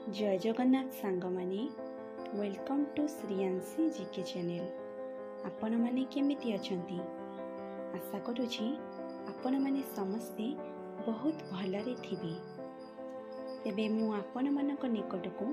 जय जगन्नाथ सांग माने welcome to Shriyanshi GK channel. आपण माने केमिति अछंती? आशा करूछि आपण माने समस्ते बहुत भलरे थिबे। तेबे मु आपण मानक निकटको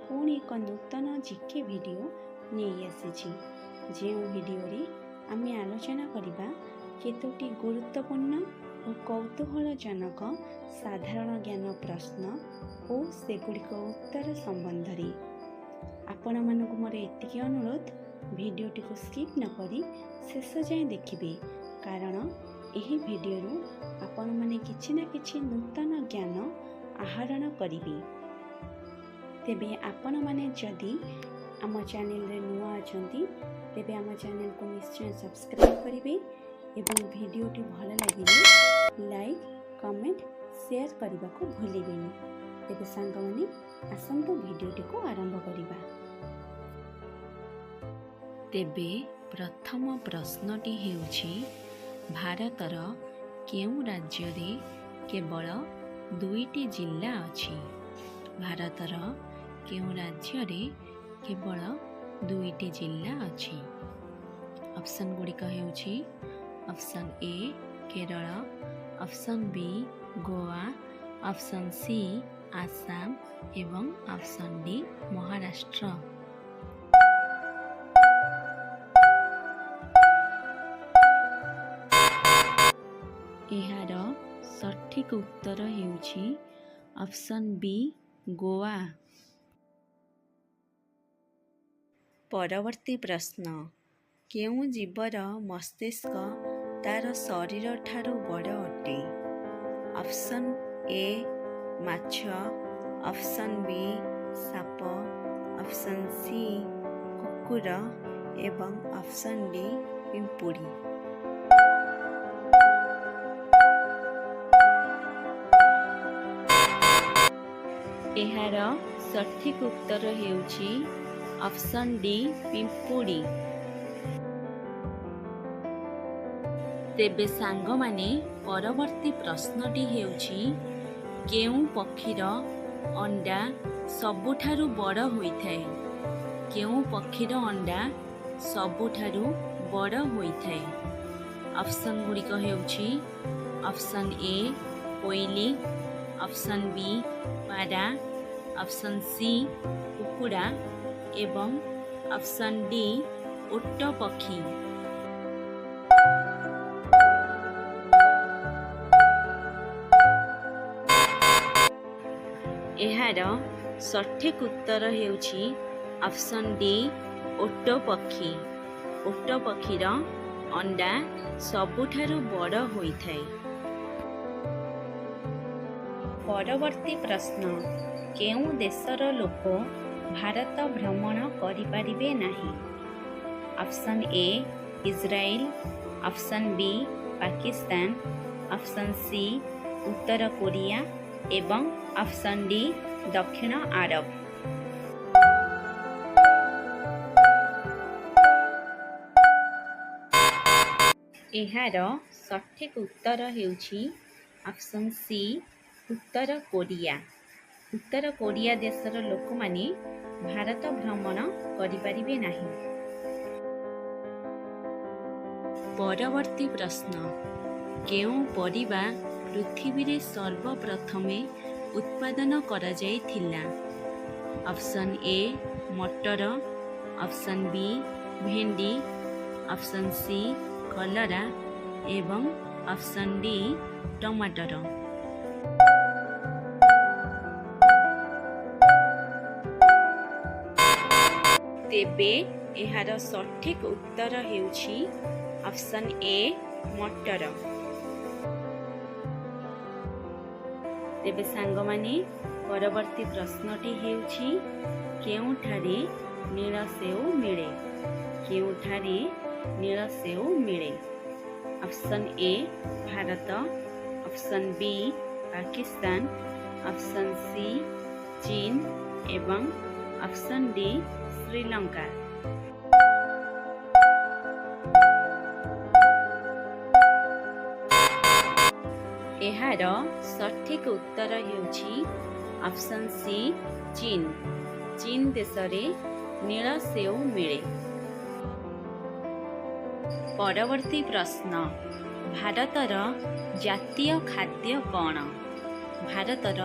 पुणी एक नूतन जीके वीडियो नहीं आसीछि। जे वीडियो रे आमे आलोचना करिबा केतोटी गुरुत्वपूर्ण और कौतूहलजनक साधारण ज्ञान प्रश्न और सेगुड़िक उत्तर संबंध रे। आपण मानक मोर एतिकी अनुरोध, वीडियोटी को स्किप न करी शेष जाए देखिबे, कारण एही वीडियो रु आपण माने किछि ना किछि नूतन ज्ञान आहरण करिबे। तेबे आपण माने जदि आम चैनल रे नुआ अछंती तेबे आम चैनल को निश्चय सब्सक्राइब करिबे एवं वीडियोटी भल लगिले लाइक कमेंट शेयर करने को भूलिबेनी। तेबे सांग माने आसंतो वीडियोटी को आरंभ करिबा। तेबे प्रथम प्रश्नटी हेउछि, भारतर केउ राज्य रे केवल 2टी जिल्ला अछि? भारतर केउ राज्य रे केवल 2टी जिल्ला अछि? ऑप्शन गुड़िक हेउछि option A Kerala, option B Goa, option C Assam एवं ऑप्शन डी महाराष्ट्र। एहार सठिक उत्तर हेउछि ऑप्शन बी गोवा। परवर्ती प्रश्न, केउ जीवर मस्तिष्क तार शरीर ठारू बड़ अटे? ऑप्शन ए माछ, ऑप्शन बी साप, ऑप्शन सी कुकुर एवं ऑप्शन डी पिंपुड़ी। एहार सठिक उत्तर हेउछि ऑप्शन डी पिंपुड़ी। तेबे सांग माने परवर्ती प्रश्नटी हेउछि, केउ पक्षीर अंडा सबुठारु बड़ होइथाय? केउ पक्षीर अंडा सबुठारु बड़ होइथाय? ऑप्शन गुड़िक हेउछि ऑप्शन ए कोइली, ऑप्शन बी पारा, ऑप्शन सी कुकुड़ा एवं ऑप्शन डी ओट पक्षी। एहार सठिक उत्तर हेउछि ऑप्शन डी ओट पक्षी। ओट पक्षीर अंडा सबुठारु बड़ होइथाय। परवर्ती प्रश्न, केउ देशर लोक भारत भ्रमण करिपारिबे नाही? Option A Israel, option B Pakistan, option C उत्तर कोरिया एवं ऑप्शन डी दक्षिण आरब। एहार सठिक उत्तर हेउछि ऑप्शन सी उत्तर कोरिया। उत्तर कोरिया देशर लोक माने भारत भ्रमण करिपारिबे नाही। परवर्ती प्रश्न, केउ परिबा पृथ्वी रे सर्वप्रथमे उत्पादन करा जाइथिला? ऑप्शन ए मटर, ऑप्शन बी भेंडी, ऑप्शन सी कलरा एवं ऑप्शन डी टमाटर। तेबे एहार सठिक उत्तर हेउछि ऑप्शन ए मटर। तेबे सांग माने परवर्ती प्रश्नटी हेउछि, केउठारे नील सेउ मिले? केउठारे नील सेउ मिले? Option A Bharat, option B Pakistan, option C चीन एवं ऑप्शन डी श्रीलंका। एहार सठिक उत्तर हेउछि ऑप्शन सी चीन चीन देश रे नील सेऊ मिले। परवर्ती प्रश्न भारतर जातीय खाद्य कौन? भारतर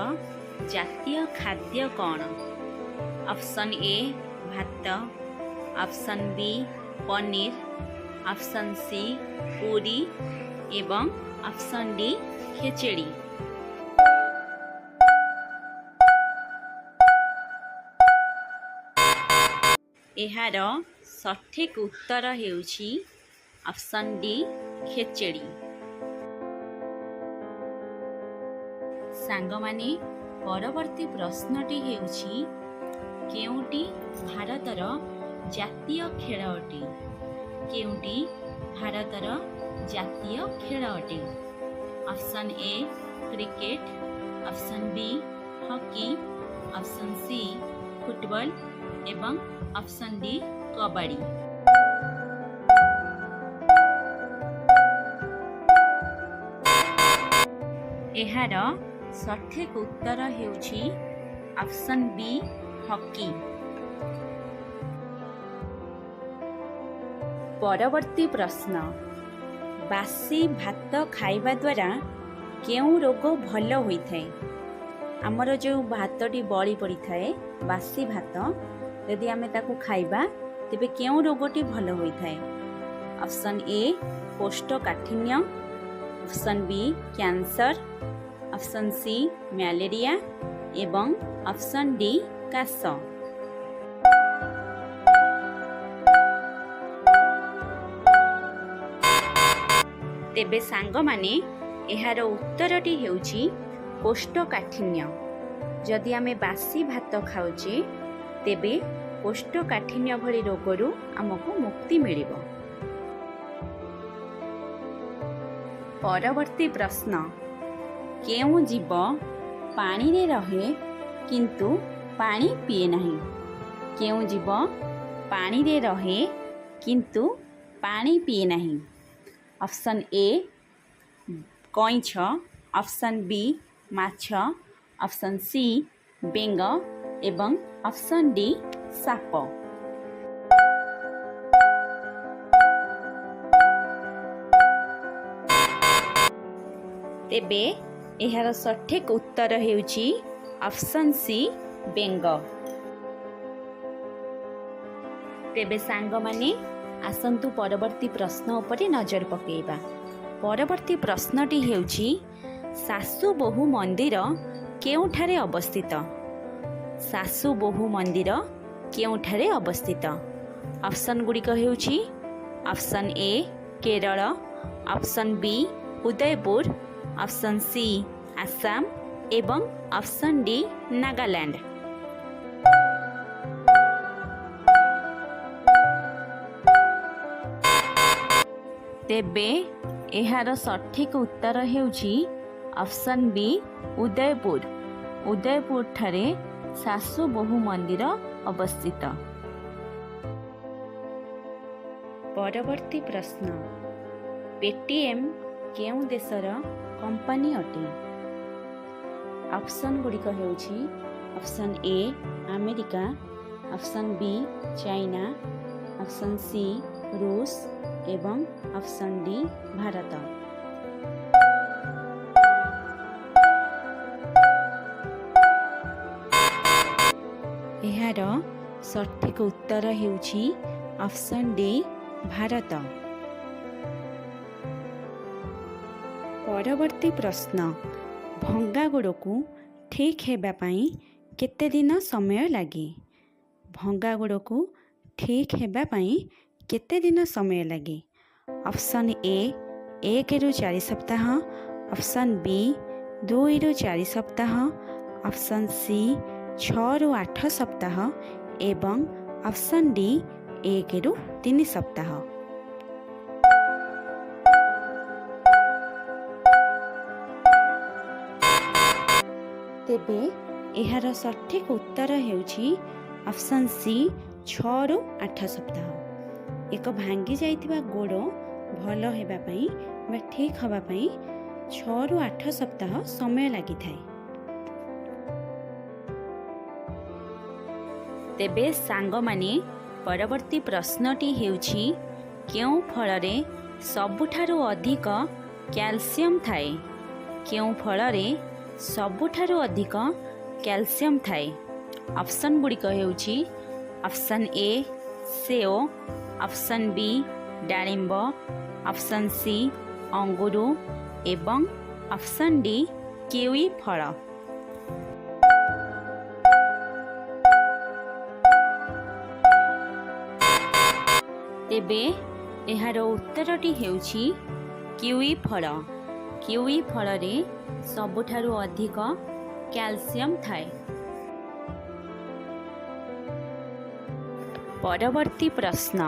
जातीय खाद्य कौन? ऑप्शन ए भात, option B paneer, option C puri एवं ऑप्शन डी खेचेड़ी। एहार सठिक उत्तर हेउछि ऑप्शन डी खेचेड़ी। सांगमाने परवर्ती प्रश्नटी हेउछि केउटी भारतर जातीय खेल अटे? केउटी भारतर जातीय खेल अटे? Option A cricket, option B hockey, option C football एवं ऑप्शन डी कबड्डी। एहार सठिक उत्तर हेउछि ऑप्शन बी हॉकी। परवर्ती प्रश्न बासी भात खाइबा द्वारा केउं रोग भल होइथाय? आमर जो भातटी बळी पड़ी थाए बासी भात यदि आमे ताकू खाइबा तेबे केउं रोगटी भल होइथाय? ऑप्शन ए कोष्ठकाठिन्य, option B cancer, option C malaria एवं ऑप्शन डी काश। तेबे सांग माने एहार उत्तरटी हेउछि कोष्ठकाठिन्य। जदि आमे बासी भात खाउचे तेबे कोष्ठकाठिन्य भली रोगरू आमको मुक्ति मिलिबो। परवर्ती प्रश्न केउं जीव पानी रे रहे किंतु पानी पिए नहीं? केउं जीव पानी रे रहे किंतु पानी पिए नहीं? ऑप्शन ए कईछ, ऑप्शन बी माछ, ऑप्शन सी बेंग एवं ऑप्शन डी साप। तेबे एहार सठिक उत्तर हेउछि ऑप्शन सी बेंग। तेबे सांग माने आसंतु परवर्ती प्रश्न उपरे नजर पकेइबा। परवर्ती प्रश्नटी हेउछि सासु बहु मंदिर केउठारे अवस्थित? सासु बहु मंदिर केउठारे अवस्थित? ऑप्शन गुड़िक हेउछि option A Kerala, option B Udaipur, option C Assam एवं ऑप्शन डी नागालैंड। तेबे एहार सठिक उत्तर हेउछि ऑप्शन बी उदयपुर। उदयपुर ठारे सासु बहु मंदिर अवस्थित। परवर्ती प्रश्न पेटीएम केउं देशर कंपनी अटे? ऑप्शन गुड़िक हेउछि option A America, option B China, option C रूस एवं ऑप्शन डी भारत। एहार सठिक उत्तर हेउछि ऑप्शन डी भारत। परवर्ती प्रश्न भंगा गोड़ को ठीक हेबा पई केते दिन समय लागे? भंगा गोड़ को ठीक हेबा पई केते दिन समय लागे? ऑप्शन ए 1 रु 4 सप्ताह, ऑप्शन बी 2 रु 4 सप्ताह, ऑप्शन सी 6 रु 8 सप्ताह एवं ऑप्शन डी 1 रु 3 सप्ताह। तेबे एहार सठिक उत्तर हेउछि ऑप्शन सी 6 रु 8 सप्ताह। एक भांगी जाइथिबा गोड़ भल हेबा पई बा ठीक हवा पई 6 रु 8 सप्ताह समय लागि थाए। तेबे सांगमाने परवर्ती प्रश्नटी हेउछि केउ फलरे सबुठारु अधिक कैल्शियम थाए। केउ फलरे सबुठारु अधिक कैल्शियम थाए। ऑप्शन गुड़िक हेउछि ऑप्शन ए सेओ, ऑप्शन बी डाळिंब, ऑप्शन सी अंगुर एवं ऑप्शन डी किवी फल। तेबे एहार उत्तरटी हेउछि किवी फल। किवी फलरे सबुठारु अधिक कैल्शियम थाए। परवर्ती प्रश्न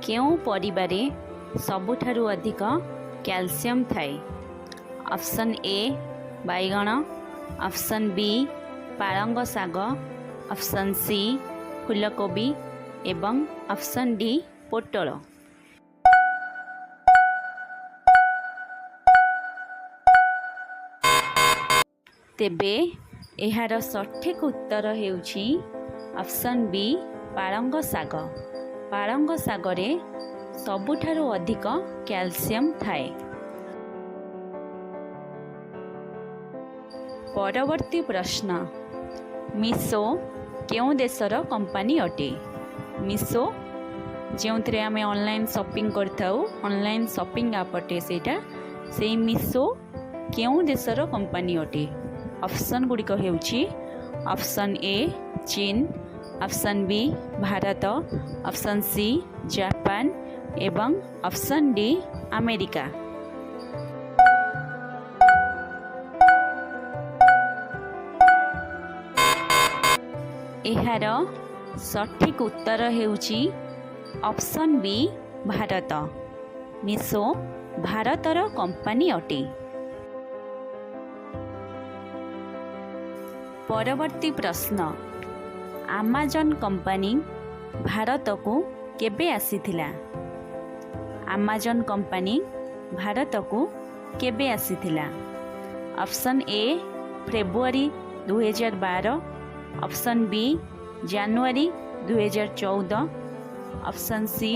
केउ परिबारे सबुठारु अधिक कैल्शियम थाए। ऑप्शन ए बैगण, ऑप्शन बी पालंग शाग, ऑप्शन सी फूलकोबी एवं ऑप्शन डी पोटल। तेबे एहार सठिक उत्तर हेउछि ऑप्शन बी पालंग शाग। पालंग शागरे सबुठारु अधिक कैल्शियम थाए। परवर्ती प्रश्न मिशो केउ देशर कंपनी अटे। मिशो जो आम ऑनलाइन शॉपिंग करथाउ, ऑनलाइन शॉपिंग ऐप अटे सेटा, से मिशो केउ देशर कंपनी अटे। ऑप्शन गुड़िक हेउछि ऑप्शन ए चीन, option B Bharat, option C Japan एवं ऑप्शन डी अमेरिका। एहार सठिक उत्तर हेउछि ऑप्शन बी भारत। मिशो भारतर कंपनी अटे। परवर्ती प्रश्न अमेजन कंपनी भारत को केबे आसीथिला। अमेजन कंपनी भारत को केबे आसीथिला। Option A February 2012, option B जनवरी 2014, ऑप्शन सी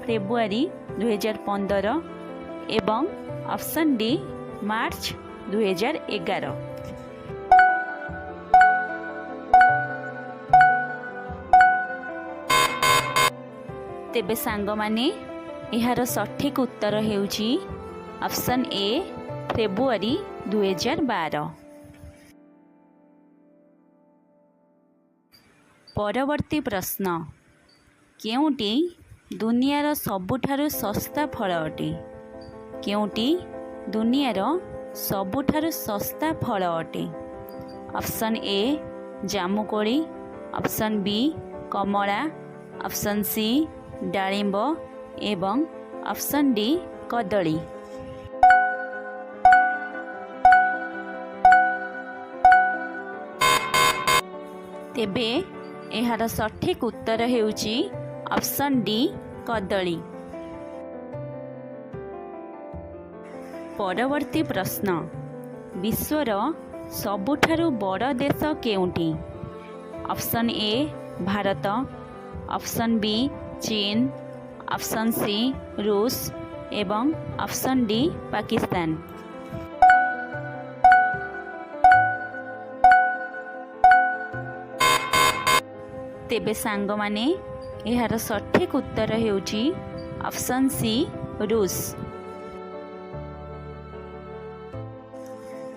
फेब्रुआरी 2015 एवं ऑप्शन डी मार्च 2011। तेबे सांग माने एहार सठिक उत्तर हेउछि ऑप्शन ए फेब्रुआरी 2012। परवर्ती प्रश्न केउटी दुनियार सबुठारु सस्ता फल अटे। केउटी दुनियार सबुठारु सस्ता फल अटे। ऑप्शन ए जामुकोली, ऑप्शन बी कमला, ऑप्शन सी डाळिंब एवं ऑप्शन डी कदली। तेबे एहार सठिक उत्तर हेउछि ऑप्शन डी कदली। परवर्ती प्रश्न विश्वर सबुठारु बड़ देश केउटी। Option A Bharat, option B चीन, ऑप्शन सी रूस एवं ऑप्शन डी पाकिस्तान। तेबे सांग माने एहार सठिक उत्तर हेउछि ऑप्शन सी रूस।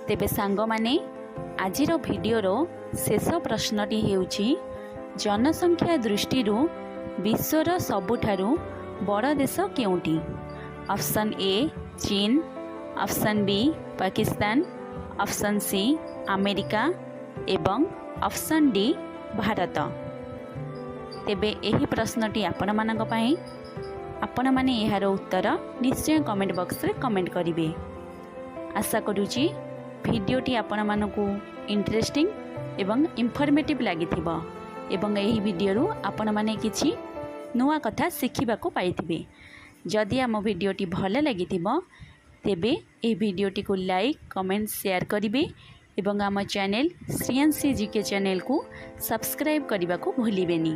तेबे सांग माने आजिर भिडियोर शेष प्रश्नटी हेउछि जनसंख्या दृष्टि विश्वर सबुठारु बड़ देश केउटी। ऑप्शन ए चीन, option B Pakistan, option C America एवं ऑप्शन डी भारत। तेबे एही प्रश्नटी आपण मानक पई आपण माने एहार उत्तर निश्चय कमेंट बॉक्स रे कमेंट करिवे। आशा करूची भिडियोटी आपण मानकु इंटरेस्टिंग एवं इनफॉर्मेटिव लागिथिबो एवं एही भिडियो आपण माने किछि नुआ कथा शिखिबाकू पाइथिबे। जदि आम भिडियोटी भल लागिथिबो तेबे ए भिडियोटी को लाइक, कमेंट, शेयर करिवे एवं आम चैनल श्रियांशी जीके चैनल को सब्सक्राइब करने को भूलिबेनी।